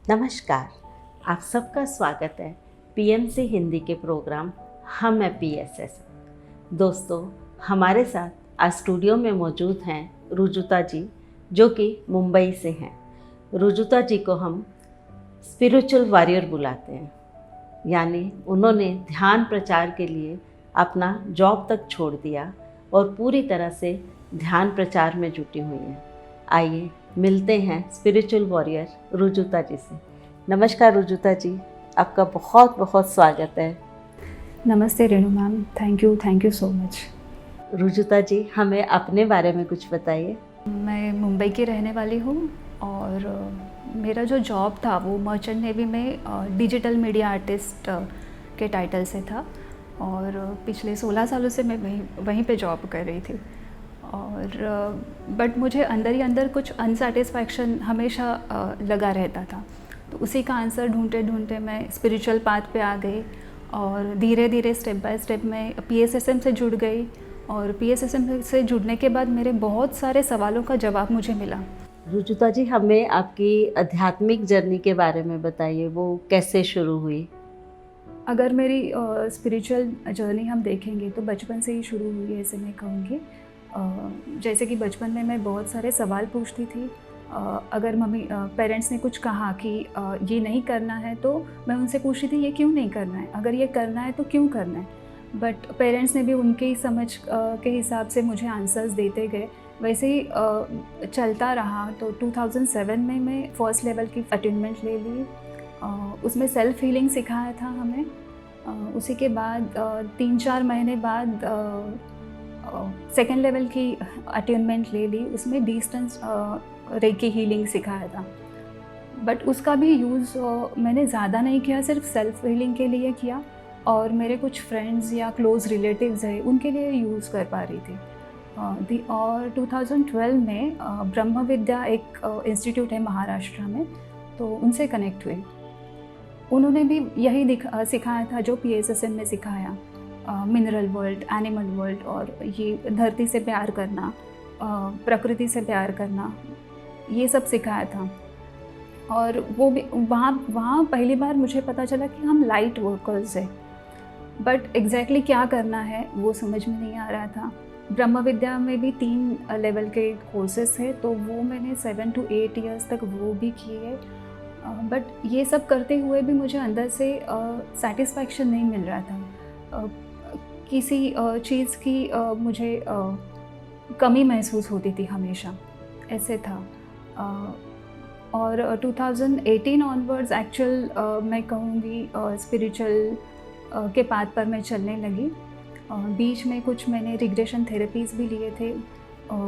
नमस्कार, आप सबका स्वागत है पीएमसी हिंदी के प्रोग्राम हम है पीएसएस। दोस्तों, हमारे साथ आज स्टूडियो में मौजूद हैं रुजुता जी, जो कि मुंबई से हैं। रुजुता जी को हम स्पिरिचुअल वॉरियर बुलाते हैं, यानी उन्होंने ध्यान प्रचार के लिए अपना जॉब तक छोड़ दिया और पूरी तरह से ध्यान प्रचार में जुटी हुई हैं। आइए मिलते हैं स्पिरिचुअल वॉरियर रुजुता जी से। नमस्कार रुजुता जी, आपका बहुत बहुत स्वागत है। नमस्ते Renu ma'am, thank you so much. Rujuta ji, हमें अपने बारे में कुछ बताइए। मैं मुंबई की रहने वाली हूँ और मेरा जो जॉब था वो मर्चेंट नेवी में डिजिटल मीडिया आर्टिस्ट के टाइटल से था और पिछले 16 सालों से मैं वहीं पे जॉब कर रही थी। और बट मुझे अंदर ही अंदर कुछ अनसेटिस्फैक्शन हमेशा लगा रहता था। तो उसी का आंसर ढूंढते ढूंढते मैं स्पिरिचुअल पाथ पे आ गई और धीरे धीरे स्टेप बाय स्टेप मैं पीएसएसएम से जुड़ गई। और पीएसएसएम से जुड़ने के बाद मेरे बहुत सारे सवालों का जवाब मुझे मिला। रुजुता जी, हमें आपकी आध्यात्मिक जर्नी के बारे में बताइए, वो कैसे शुरू हुई? अगर मेरी स्पिरिचुअल जर्नी हम देखेंगे तो बचपन से ही शुरू हुई है, ऐसे मैं कहूँगी। जैसे कि बचपन में मैं बहुत सारे सवाल पूछती थी। अगर पेरेंट्स ने कुछ कहा कि ये नहीं करना है तो मैं उनसे पूछती थी ये क्यों नहीं करना है, अगर ये करना है तो क्यों करना है। बट पेरेंट्स ने भी उनके समझ के हिसाब से मुझे आंसर्स देते गए, वैसे ही चलता रहा। तो 2007 में मैं फर्स्ट लेवल की अटेनमेंट ले ली। उसमें सेल्फ हीलिंग सिखाया था हमें। उसी के बाद 3-4 महीने बाद सेकेंड लेवल की अटेनमेंट ले ली। उसमें डिस्टेंस रेकी हीलिंग सिखाया था, बट उसका भी यूज़ मैंने ज़्यादा नहीं किया, सिर्फ सेल्फ हीलिंग के लिए किया और मेरे कुछ फ्रेंड्स या क्लोज़ रिलेटिव्स हैं उनके लिए यूज़ कर पा रही थी। और 2012 में ब्रह्म विद्या एक इंस्टीट्यूट है महाराष्ट्र में, तो उनसे कनेक्ट हुए। उन्होंने भी यही सिखाया था जो पीएसएसएम में सिखाया। मिनरल वर्ल्ड, एनिमल वर्ल्ड और ये धरती से प्यार करना, प्रकृति से प्यार करना, ये सब सिखाया था। और वो भी वहाँ पहली बार मुझे पता चला कि हम लाइट वर्कर्स हैं, बट एग्जैक्टली क्या करना है वो समझ में नहीं आ रहा था। ब्रह्म विद्या में भी 3 लेवल के कोर्सेस है, तो वो मैंने 7 to 8 ईयर्स तक वो भी किए। बट ये सब करते हुए भी मुझे अंदर से सेटिस्फैक्शन नहीं मिल रहा था। किसी चीज़ की मुझे कमी महसूस होती थी हमेशा, ऐसे था। और 2018 ऑनवर्ड्स एक्चुअल मैं कहूँगी स्पिरिचुअल के पाथ पर मैं चलने लगी। बीच में कुछ मैंने रिग्रेशन थेरेपीज़ भी लिए थे।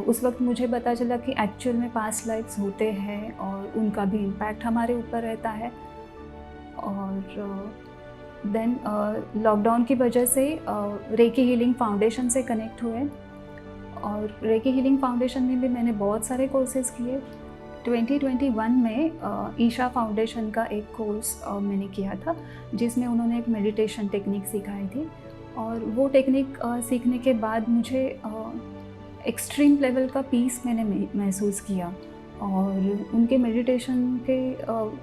उस वक्त मुझे पता चला कि एक्चुअल में पास्ट लाइफ्स होते हैं और उनका भी इम्पैक्ट हमारे ऊपर रहता है। और देन लॉकडाउन की वजह से रेकी हीलिंग फाउंडेशन से कनेक्ट हुए और रेकी हीलिंग फाउंडेशन में भी मैंने बहुत सारे कोर्सेज़ किए। 2021 में ईशा फाउंडेशन का एक कोर्स मैंने किया था, जिसमें उन्होंने एक मेडिटेशन टेक्निक सिखाई थी। और वो टेक्निक सीखने के बाद मुझे एक्सट्रीम लेवल का पीस मैंने महसूस किया और उनके मेडिटेशन के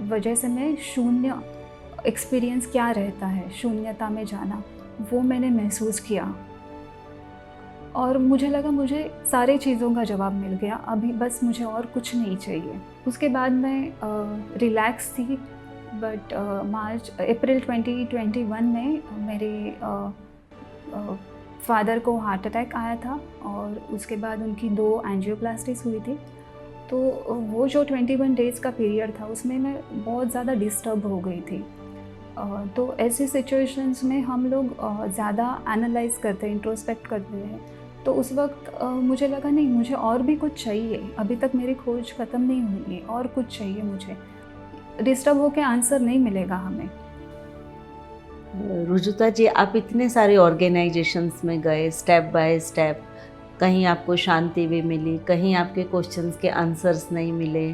वजह से मैं शून्य एक्सपीरियंस क्या रहता है, शून्यता में जाना, वो मैंने महसूस किया। और मुझे लगा मुझे सारी चीज़ों का जवाब मिल गया, अभी बस मुझे और कुछ नहीं चाहिए। उसके बाद मैं रिलैक्स थी। बट अप्रैल 2021 में मेरे फादर को हार्ट अटैक आया था और उसके बाद उनकी 2 एंजियोप्लास्टीज हुई थी। तो वो जो 21 डेज़ का पीरियड था उसमें मैं बहुत ज़्यादा डिस्टर्ब हो गई थी। तो ऐसी सिचुएशंस में हम लोग ज़्यादा एनालाइज करते हैं, इंट्रोस्पेक्ट करते हैं। तो उस वक्त मुझे लगा नहीं, मुझे और भी कुछ चाहिए, अभी तक मेरी खोज ख़त्म नहीं हुई है, और कुछ चाहिए मुझे। डिस्टर्ब होकर आंसर नहीं मिलेगा हमें। रुजुता जी, आप इतने सारे ऑर्गेनाइजेशंस में गए, स्टेप बाय स्टेप, कहीं आपको शांति भी मिली, कहीं आपके क्वेश्चंस के आंसर्स नहीं मिले,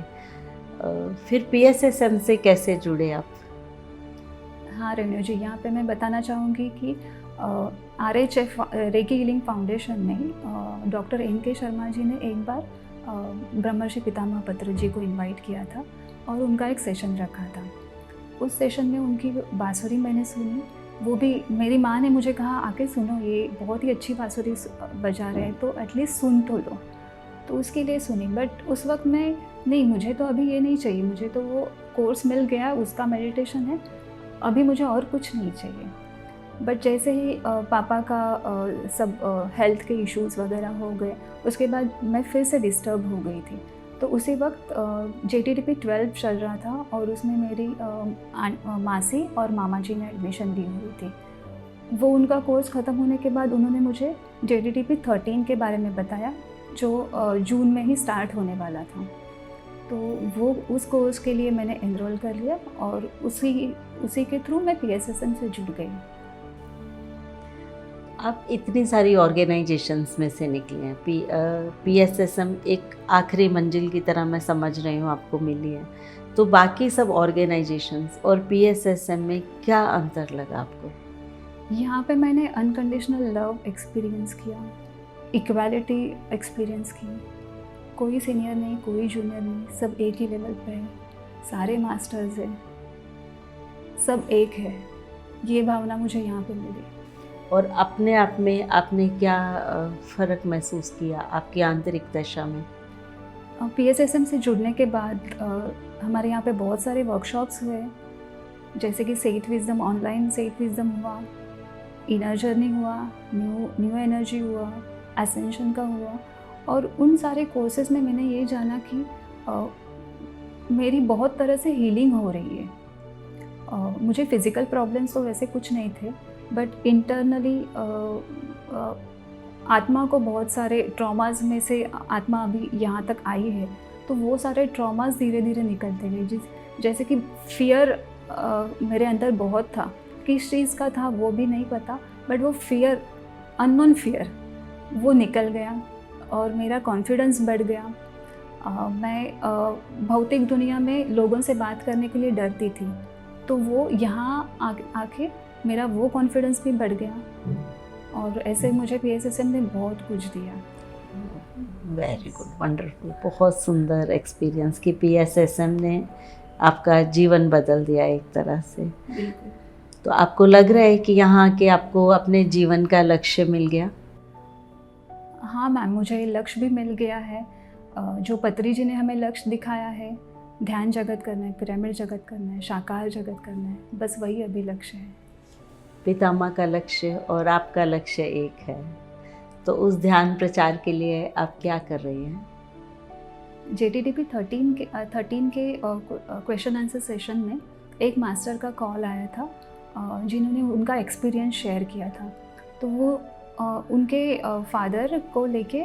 फिर पीएसएसएम से कैसे जुड़े आप? हाँ रेणु जी, यहाँ पे मैं बताना चाहूँगी कि RHF रेकी हीलिंग फाउंडेशन में डॉक्टर NK शर्मा जी ने एक बार ब्रह्मर्षि पितामह पत्र जी को इनवाइट किया था और उनका एक सेशन रखा था। उस सेशन में उनकी बाँसुरी मैंने सुनी। वो भी मेरी माँ ने मुझे कहा आके सुनो, ये बहुत ही अच्छी बाँसुरी बजा रहे हैं, तो एटलीस्ट सुन तो लो। तो उसके लिए सुनी, बट उस वक्त मैं नहीं, मुझे तो अभी ये नहीं चाहिए, मुझे तो वो कोर्स मिल गया, उसका मेडिटेशन है, अभी मुझे और कुछ नहीं चाहिए। बट जैसे ही पापा का सब हेल्थ के इश्यूज़ वगैरह हो गए, उसके बाद मैं फिर से डिस्टर्ब हो गई थी। तो उसी वक्त JTTP 12 चल रहा था और उसमें मेरी मासी और मामा जी ने एडमिशन ली हुई थी। वो उनका कोर्स ख़त्म होने के बाद उन्होंने मुझे JTTP 13 के बारे में बताया, जो जून में ही स्टार्ट होने वाला था। तो वो उस कोर्स के लिए मैंने एनरोल कर लिया और उसी के थ्रू मैं PSSM से जुड़ गई। आप इतनी सारी ऑर्गेनाइजेशंस में से निकली हैं, PSSM एक आखिरी मंजिल की तरह मैं समझ रही हूँ आपको मिली है, तो बाकी सब ऑर्गेनाइजेशंस और PSSM में क्या अंतर लगा आपको? यहाँ पे मैंने अनकंडीशनल लव एक्सपीरियंस किया, इक्वालिटी एक्सपीरियंस की। कोई सीनियर नहीं, कोई जूनियर नहीं, सब एक ही लेवल पे है, सारे मास्टर्स हैं, सब एक है। ये भावना मुझे यहाँ पे मिली। और अपने आप में आपने क्या फ़र्क महसूस किया आपकी आंतरिक दशा में? PSSM से जुड़ने के बाद हमारे यहाँ पे बहुत सारे वर्कशॉप्स हुए, जैसे कि Seth wisdom, online Seth wisdom हुआ, इनर जर्नी हुआ, न्यू एनर्जी हुआ, एसेंशन का हुआ। और उन सारे कोर्सेज़ में मैंने ये जाना कि मेरी बहुत तरह से हीलिंग हो रही है। मुझे फ़िज़िकल प्रॉब्लम्स तो वैसे कुछ नहीं थे, बट इंटरनली आत्मा को बहुत सारे ट्रॉमास में से आत्मा अभी यहाँ तक आई है, तो वो सारे ट्रॉमास धीरे धीरे निकलते गए। जैसे कि फ़ियर मेरे अंदर बहुत था, किस चीज़ का था वो भी नहीं पता, बट वो फ़ियर, अननोन फ़ियर, वो निकल गया और मेरा कॉन्फिडेंस बढ़ गया। मैं भौतिक दुनिया में लोगों से बात करने के लिए डरती थी, तो वो यहाँ आके मेरा वो कॉन्फिडेंस भी बढ़ गया और ऐसे मुझे PSSM ने बहुत कुछ दिया। वेरी गुड, वंडरफुल, बहुत सुंदर एक्सपीरियंस कि PSSM ने आपका जीवन बदल दिया एक तरह से। बिल्कुल। तो आपको लग रहा है कि यहाँ के आपको अपने जीवन का लक्ष्य मिल गया? हाँ मैम, मुझे लक्ष्य भी मिल गया है। जो पत्री जी ने हमें लक्ष्य दिखाया है, ध्यान जगत करना है, पिरामिड जगत करना है, शाकाहार जगत करना है, बस वही अभी लक्ष्य है। पितामह का लक्ष्य और आपका लक्ष्य एक है, तो उस ध्यान प्रचार के लिए आप क्या कर रही हैं? JTTP 13 के क्वेश्चन आंसर सेशन में एक मास्टर का कॉल आया था, जिन्होंने उनका एक्सपीरियंस शेयर किया था। तो वो उनके फादर को लेके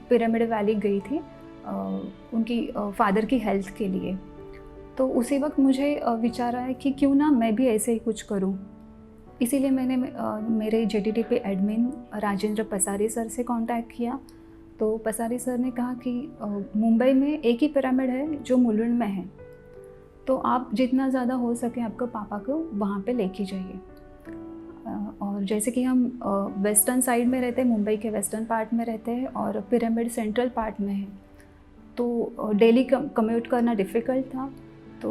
पिरामिड वैली गई थी, उनकी फादर की हेल्थ के लिए। तो उसी वक्त मुझे विचार आया कि क्यों ना मैं भी ऐसे ही कुछ करूं। इसीलिए मैंने मेरे JTTP एडमिन राजेंद्र पसारी सर से कांटेक्ट किया। तो पसारी सर ने कहा कि मुंबई में एक ही पिरामिड है जो मुलुंड में है, तो आप जितना ज़्यादा हो सके आपको पापा को वहाँ पे लेके जाइए। और जैसे कि हम वेस्टर्न साइड में रहते हैं, मुंबई के वेस्टर्न पार्ट में रहते हैं और पिरामिड सेंट्रल पार्ट में है, तो डेली कम्यूट करना डिफ़िकल्ट था। तो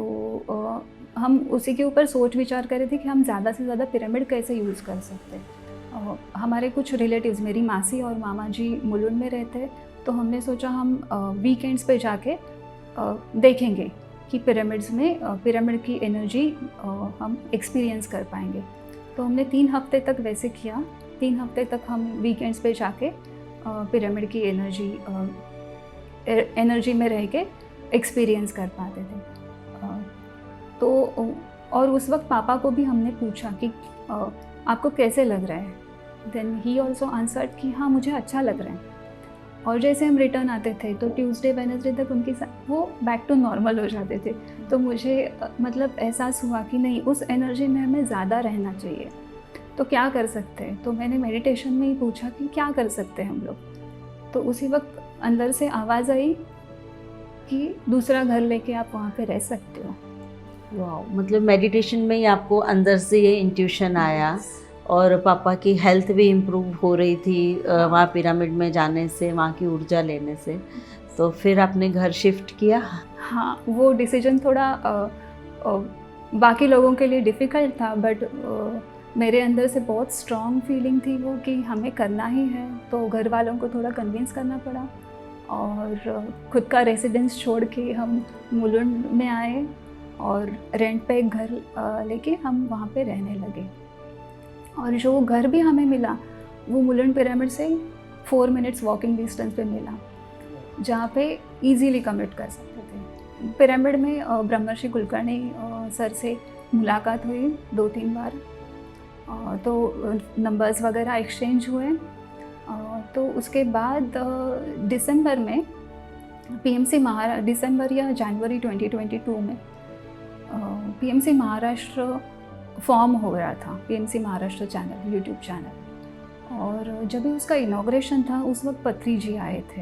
हम उसी के ऊपर सोच विचार कर रहे थे कि हम ज़्यादा से ज़्यादा पिरामिड कैसे यूज़ कर सकते हैं। हमारे कुछ रिलेटिव्स, मेरी मासी और मामा जी मुलुंड में रहते हैं, तो हमने सोचा हम वीकेंड्स पे जाके देखेंगे कि पिरामिड्स में पिरामिड की एनर्जी हम एक्सपीरियंस कर पाएंगे। तो हमने 3 हफ्ते तक वैसे किया। 3 हफ्ते तक हम वीकेंड्स पे जाके पिरामिड की एनर्जी में रह के एक्सपीरियंस कर पाते थे। तो और उस वक्त पापा को भी हमने पूछा कि आपको कैसे लग रहा है। देन ही ऑल्सो आंसर्ड कि हाँ, मुझे अच्छा लग रहा है। और जैसे हम रिटर्न आते थे तो ट्यूसडे वेडनेसडे तक उनके साथ वो बैक टू नॉर्मल हो जाते थे। तो मुझे मतलब एहसास हुआ कि नहीं, उस एनर्जी में हमें ज़्यादा रहना चाहिए। तो क्या कर सकते हैं? तो मैंने मेडिटेशन में ही पूछा कि क्या कर सकते हैं हम लोग। तो उसी वक्त अंदर से आवाज़ आई कि दूसरा घर लेके आप वहाँ पे रह सकते हो। वाह, मतलब मेडिटेशन में ही आपको अंदर से ये इंट्यूशन आया और पापा की हेल्थ भी इम्प्रूव हो रही थी वहाँ पिरामिड में जाने से, वहाँ की ऊर्जा लेने से। तो फिर आपने घर शिफ्ट किया? हाँ, वो डिसीजन थोड़ा बाकी लोगों के लिए डिफ़िकल्ट था, बट मेरे अंदर से बहुत स्ट्रॉन्ग फीलिंग थी वो कि हमें करना ही है। तो घर वालों को थोड़ा कन्विंस करना पड़ा और खुद का रेसिडेंस छोड़ के हम मुलुंड में आए और रेंट पे एक घर लेके हम वहाँ पे रहने लगे। और जो घर भी हमें मिला वो मुलुंड पिरामिड से 4 मिनट्स वॉकिंग डिस्टेंस पे मिला, जहाँ पे इजीली कमिट कर सकते थे। पिरामिड में ब्रह्मर्षि कुलकर्णी सर से मुलाकात हुई 2-3 बार, तो नंबर्स वगैरह एक्सचेंज हुए। तो उसके बाद दिसंबर में दिसंबर या जनवरी 2022 में पीएमसी महाराष्ट्र फॉर्म हो रहा था, PMC Maharashtra channel, YouTube channel. और जब भी उसका इनॉग्रेशन था उस वक्त पत्री जी आए थे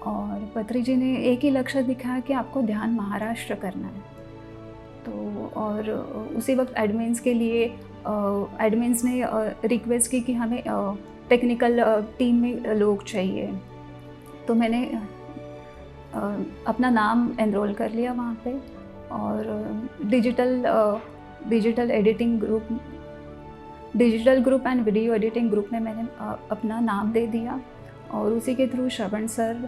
और पत्री जी ने एक ही लक्ष्य दिखाया कि आपको ध्यान महाराष्ट्र करना है। तो और उसी वक्त एडमिन्स के लिए एडमिन्स ने रिक्वेस्ट की कि हमें टेक्निकल टीम में लोग चाहिए। तो मैंने अपना नाम एनरोल कर लिया वहाँ पे और digital group and video editing group में मैंने अपना नाम दे दिया और उसी के थ्रू श्रवण सर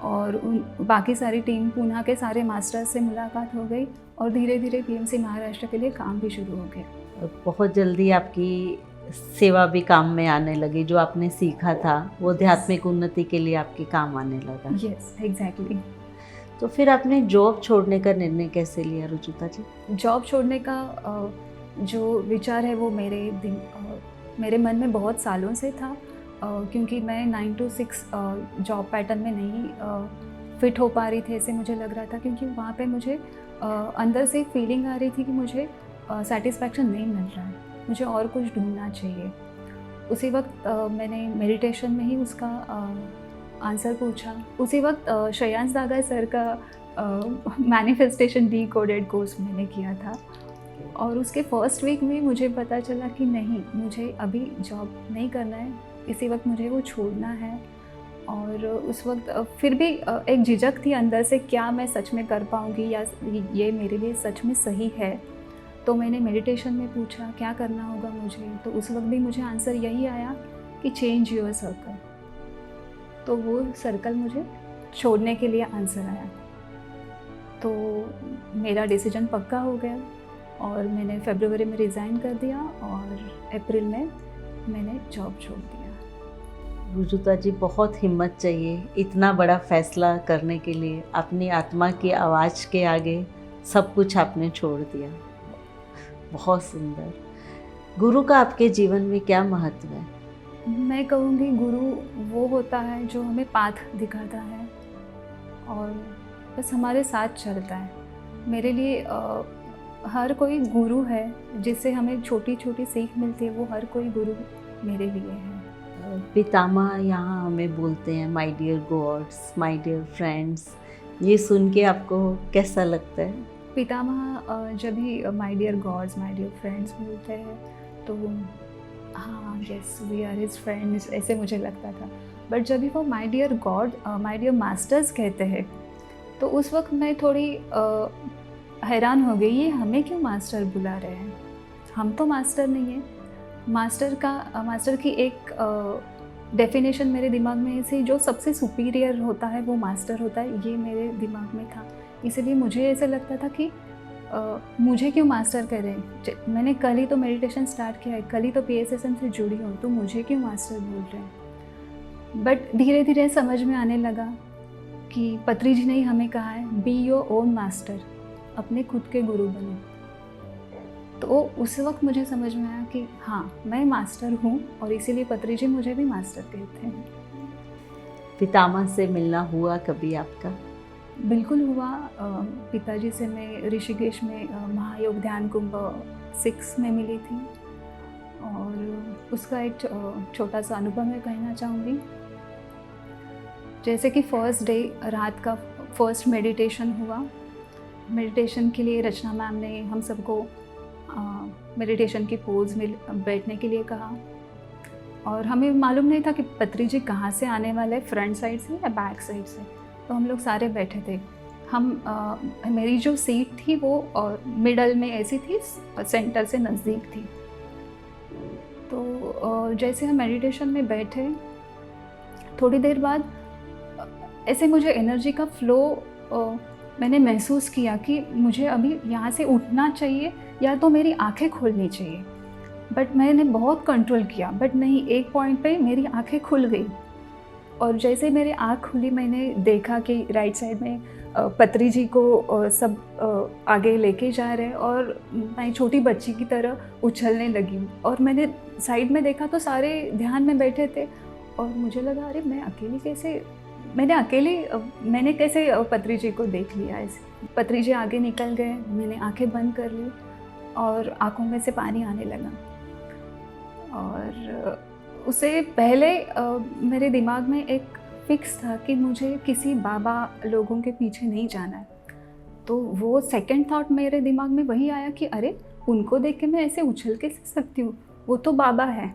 और उन बाकी सारी टीम पूना के सारे मास्टर्स से मुलाकात हो गई और धीरे धीरे पीएमसी महाराष्ट्र के लिए काम भी शुरू हो गया। बहुत जल्दी आपकी सेवा भी काम में आने लगी, जो आपने सीखा था वो आध्यात्मिक उन्नति के लिए आपके काम आने लगा। Yes, exactly. तो फिर आपने जॉब छोड़ने का निर्णय कैसे लिया रुजुता जी? जॉब छोड़ने का जो विचार है वो मेरे मन में बहुत सालों से था, क्योंकि मैं 9 to 6 जॉब पैटर्न में नहीं फिट हो पा रही थी, ऐसे मुझे लग रहा था। क्योंकि वहाँ पे मुझे अंदर से फीलिंग आ रही थी कि मुझे सेटिस्फैक्शन नहीं मिल रहा है, मुझे और कुछ ढूंढना चाहिए। उसी वक्त मैंने मेडिटेशन में ही उसका आंसर पूछा। उसी वक्त श्रेयांश दागा सर का मैनिफेस्टेशन डीकोडेड कोर्स मैंने किया था और उसके फर्स्ट वीक में मुझे पता चला कि नहीं, मुझे अभी जॉब नहीं करना है, इसी वक्त मुझे वो छोड़ना है। और उस वक्त फिर भी एक झिझक थी अंदर से, क्या मैं सच में कर पाऊँगी या ये मेरे लिए सच में सही है। तो मैंने मेडिटेशन में पूछा क्या करना होगा मुझे, तो उस वक्त भी मुझे आंसर यही आया कि चेंज योर सर्कल। तो वो सर्कल मुझे छोड़ने के लिए आंसर आया। तो मेरा डिसीजन पक्का हो गया और मैंने फरवरी में रिज़ाइन कर दिया और अप्रैल में मैंने जॉब छोड़ दिया। रुजुता जी, बहुत हिम्मत चाहिए इतना बड़ा फैसला करने के लिए। अपनी आत्मा की आवाज़ के आगे सब कुछ आपने छोड़ दिया। बहुत सुंदर। गुरु का आपके जीवन में क्या महत्व है? मैं कहूँगी गुरु वो होता है जो हमें पाथ दिखाता है और बस हमारे साथ चलता है। मेरे लिए हर कोई गुरु है, जिससे हमें छोटी छोटी सीख मिलती है, वो हर कोई गुरु मेरे लिए है। पितामह यहाँ हमें बोलते हैं my dear gods, my dear friends, ये सुन के आपको कैसा लगता है? पितामह जब भी my dear gods, my dear friends बोलते हैं तो हाँ, yes we are his friends, ऐसे मुझे लगता था। बट जब भी वो my dear god, my dear masters कहते हैं तो उस वक्त मैं थोड़ी हैरान हो गई, ये हमें क्यों मास्टर बुला रहे हैं? हम तो मास्टर नहीं है। मास्टर की एक डेफिनेशन मेरे दिमाग में ऐसे, जो सबसे सुपीरियर होता है वो मास्टर होता है, ये मेरे दिमाग में था। इसलिए मुझे ऐसे लगता था कि मुझे क्यों मास्टर करें? मैंने कल ही तो मेडिटेशन स्टार्ट किया है, कल ही तो PSSM से जुड़ी हूँ, तो मुझे क्यों मास्टर बोल रहे हैं? बट धीरे धीरे समझ में आने लगा कि पत्री जी ने ही हमें कहा है बी योर ओन मास्टर, अपने खुद के गुरु बनो। तो उस वक्त मुझे समझ में आया कि हाँ, मैं मास्टर हूँ और इसीलिए पत्री जी मुझे भी मास्टर कहते हैं। पितामह से मिलना हुआ कभी आपका? बिल्कुल हुआ। पिताजी से मैं ऋषिकेश में महायोग ध्यान कुंभ 6 में मिली थी और उसका एक छोटा सा अनुभव मैं कहना चाहूँगी। जैसे कि फर्स्ट डे रात का फर्स्ट मेडिटेशन हुआ। मेडिटेशन के लिए रचना मैम ने हम सबको मेडिटेशन की पोज में बैठने के लिए कहा और हमें मालूम नहीं था कि पत्री जी कहाँ से आने वाले, फ्रंट साइड से या बैक साइड से। तो हम लोग सारे बैठे थे। मेरी जो सीट थी वो मिडल में ऐसी थी, सेंटर से नज़दीक थी। तो जैसे हम मेडिटेशन में बैठे, थोड़ी देर बाद ऐसे मुझे एनर्जी का फ्लो मैंने महसूस किया कि मुझे अभी यहाँ से उठना चाहिए या तो मेरी आंखें खोलनी चाहिए। बट मैंने बहुत कंट्रोल किया, बट नहीं, एक पॉइंट पे मेरी आंखें खुल गई। और जैसे मेरी आँख खुली, मैंने देखा कि राइट साइड में पत्री जी को सब आगे लेके जा रहे हैं और मैं छोटी बच्ची की तरह उछलने लगी। और मैंने साइड में देखा तो सारे ध्यान में बैठे थे और मुझे लगा अरे मैंने कैसे पत्री जी को देख लिया ऐसे। पत्री जी आगे निकल गए, मैंने आंखें बंद कर ली और आँखों में से पानी आने लगा। और उससे पहले मेरे दिमाग में एक फिक्स था कि मुझे किसी बाबा लोगों के पीछे नहीं जाना है। तो वो सेकंड थॉट मेरे दिमाग में वही आया कि अरे उनको देख के मैं ऐसे उछल के सकती हूँ, वो तो बाबा है,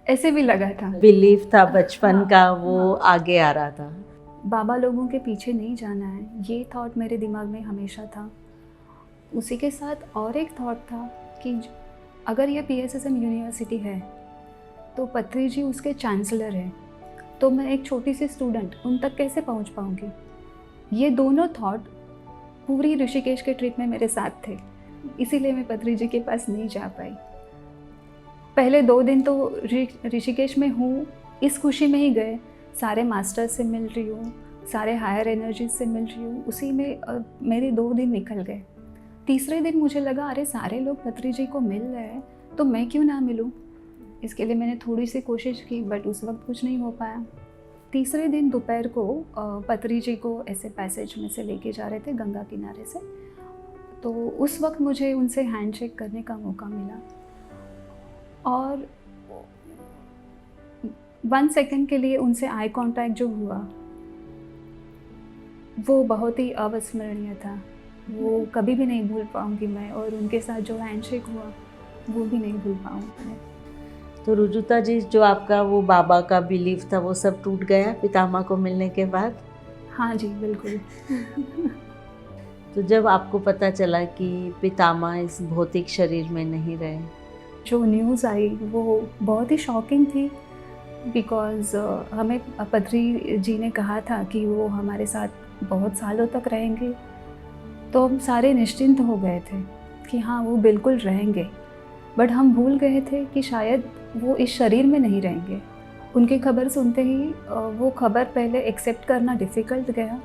ऐसे भी लगा था। बिलीफ था बचपन का, वो हाँ। आगे आ रहा था। बाबा लोगों के पीछे नहीं जाना है, ये थॉट मेरे दिमाग में हमेशा था। उसी के साथ और एक थॉट था कि अगर ये PSSM यूनिवर्सिटी है तो पत्री जी उसके चांसलर हैं, तो मैं एक छोटी सी स्टूडेंट उन तक कैसे पहुंच पाऊंगी। ये दोनों थॉट पूरी ऋषिकेश के ट्रिप में मेरे साथ थे, इसीलिए मैं पत्री जी के पास नहीं जा पाई। पहले 2 दिन तो ऋषिकेश में हूँ, इस खुशी में ही गए, सारे मास्टर्स से मिल रही हूँ, सारे हायर एनर्जीज से मिल रही हूँ, उसी में मेरे 2 दिन निकल गए। तीसरे दिन मुझे लगा अरे सारे लोग पत्री जी को मिल रहे हैं तो मैं क्यों ना मिलूं। इसके लिए मैंने थोड़ी सी कोशिश की, बट उस वक्त कुछ नहीं हो पाया। तीसरे दिन दोपहर को पत्री जी को ऐसे पैसेज में से लेके जा रहे थे गंगा किनारे से, तो उस वक्त मुझे उनसे हैंडशेक करने का मौका मिला। और 1 सेकंड के लिए उनसे आई कांटेक्ट जो हुआ वो बहुत ही अविस्मरणीय था। वो कभी भी नहीं भूल पाऊंगी मैं, और उनके साथ जो हैंडशेक हुआ वो भी नहीं भूल पाऊंगी मैं। तो रुजुता जी, जो आपका वो बाबा का बिलीफ था वो सब टूट गया पितामह को मिलने के बाद? हाँ जी, बिल्कुल। तो जब आपको पता चला कि पितामह इस भौतिक शरीर में नहीं रहे, जो न्यूज़ आई वो बहुत ही शॉकिंग थी, बिकॉज़ हमें पत्री जी ने कहा था कि वो हमारे साथ बहुत सालों तक रहेंगे, तो हम सारे निश्चिंत हो गए थे कि हाँ वो बिल्कुल रहेंगे। बट हम भूल गए थे कि शायद वो इस शरीर में नहीं रहेंगे। उनकी खबर सुनते ही वो खबर पहले एक्सेप्ट करना डिफ़िकल्ट गया,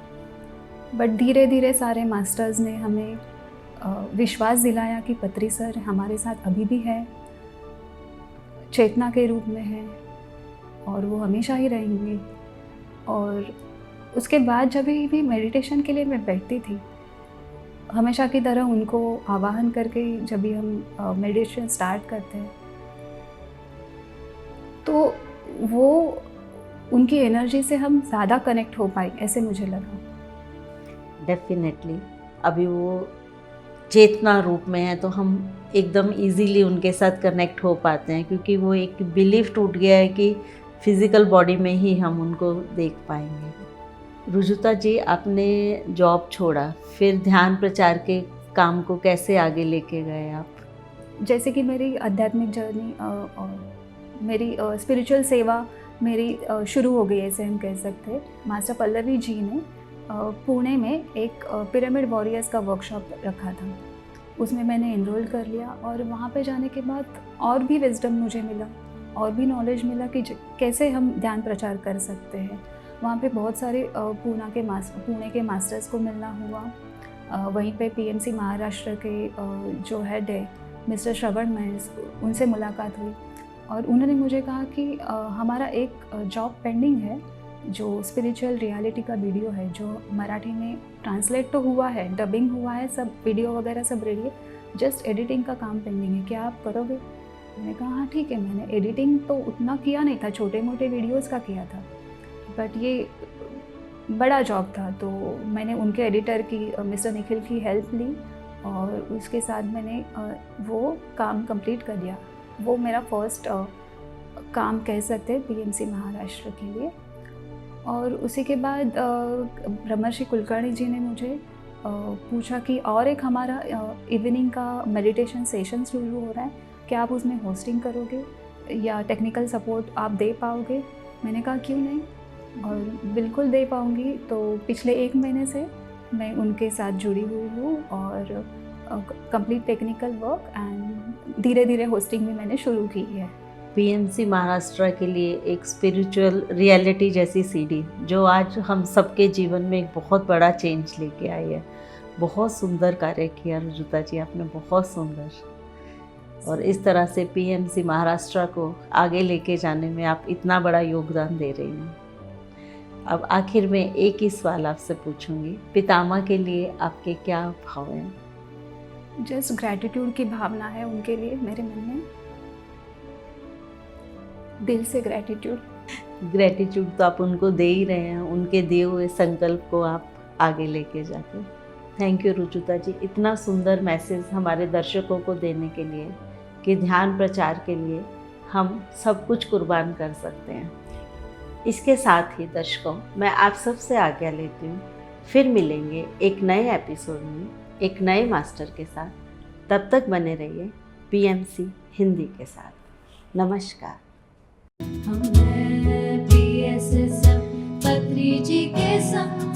बट धीरे धीरे सारे मास्टर्स ने हमें विश्वास दिलाया कि पत्री सर हमारे साथ अभी भी है, चेतना के रूप में है और वो हमेशा ही रहेंगे। और उसके बाद जब भी मेडिटेशन के लिए मैं बैठती थी, हमेशा की तरह उनको आवाहन करके जब भी हम मेडिटेशन स्टार्ट करते हैं, तो वो उनकी एनर्जी से हम ज़्यादा कनेक्ट हो पाए, ऐसे मुझे लगा। डेफिनेटली अभी वो चेतना रूप में है तो हम एकदम इजीली उनके साथ कनेक्ट हो पाते हैं, क्योंकि वो एक बिलीफ टूट गया है कि फिज़िकल बॉडी में ही हम उनको देख पाएंगे। रुजुता जी, आपने जॉब छोड़ा, फिर ध्यान प्रचार के काम को कैसे आगे लेके गए आप? जैसे कि मेरी आध्यात्मिक जर्नी और मेरी स्पिरिचुअल सेवा मेरी शुरू हो गई, ऐसे हम कह सकते हैं। मास्टर पल्लवी जी ने पुणे में एक पिरामिड वॉरियर्स का वर्कशॉप रखा था, उसमें मैंने एनरोल कर लिया। और वहाँ पे जाने के बाद और भी विजडम मुझे मिला, और भी नॉलेज मिला कि कैसे हम ध्यान प्रचार कर सकते हैं। वहाँ पे बहुत सारे पुणे के मास्टर्स को मिलना हुआ। वहीं पे PMC महाराष्ट्र के जो हेड है मिस्टर श्रवण महेश, उनसे मुलाकात हुई और उन्होंने मुझे कहा कि हमारा एक जॉब पेंडिंग है, जो स्पिरिचुअल रियलिटी का वीडियो है, जो मराठी में ट्रांसलेट तो हुआ है, डबिंग हुआ है, सब वीडियो वगैरह सब रेडी है, जस्ट एडिटिंग का काम पेंडिंग है, क्या आप करोगे? मैंने कहा हाँ ठीक है। मैंने एडिटिंग तो उतना किया नहीं था, छोटे मोटे वीडियोस का किया था, बट ये बड़ा जॉब था। तो मैंने उनके एडिटर की मिस्टर निखिल की हेल्प ली और उसके साथ मैंने वो काम कंप्लीट कर दिया। वो मेरा फर्स्ट काम कह सकते हैं PMC महाराष्ट्र के लिए। और उसी के बाद ब्रह्मर्षि कुलकर्णी जी ने मुझे पूछा कि और एक हमारा इवनिंग का मेडिटेशन सेशन शुरू हो रहा है, क्या आप उसमें होस्टिंग करोगे या टेक्निकल सपोर्ट आप दे पाओगे? मैंने कहा क्यों नहीं, और बिल्कुल दे पाऊँगी। तो पिछले 1 महीने से मैं उनके साथ जुड़ी हुई हूँ और कंप्लीट टेक्निकल वर्क एंड धीरे धीरे होस्टिंग भी मैंने शुरू की है। पीएमसी महाराष्ट्र के लिए एक स्पिरिचुअल रियलिटी जैसी सीढ़ी जो आज हम सबके जीवन में एक बहुत बड़ा चेंज लेके आई है। बहुत सुंदर कार्य किया रुजुता जी आपने, बहुत सुंदर। और इस तरह से पीएमसी महाराष्ट्र को आगे लेके जाने में आप इतना बड़ा योगदान दे रही हैं। अब आखिर में एक ही सवाल आपसे पूछूंगी, पितामह के लिए आपके क्या भाव हैं? जस्ट ग्रैटिट्यूड की भावना है उनके लिए मेरे मन में, दिल से ग्रैटिट्यूड तो आप उनको दे ही रहे हैं, उनके दिए हुए संकल्प को आप आगे लेके जाते। थैंक यू रुजुता जी, इतना सुंदर मैसेज हमारे दर्शकों को देने के लिए कि ध्यान प्रचार के लिए हम सब कुछ कुर्बान कर सकते हैं। इसके साथ ही दर्शकों, मैं आप सबसे आज्ञा लेती हूँ। फिर मिलेंगे एक नए एपिसोड में एक नए मास्टर के साथ। तब तक बने रहिए पीएमसी हिंदी के साथ। नमस्कार। हम हैं PSSM पत्री जी के संग।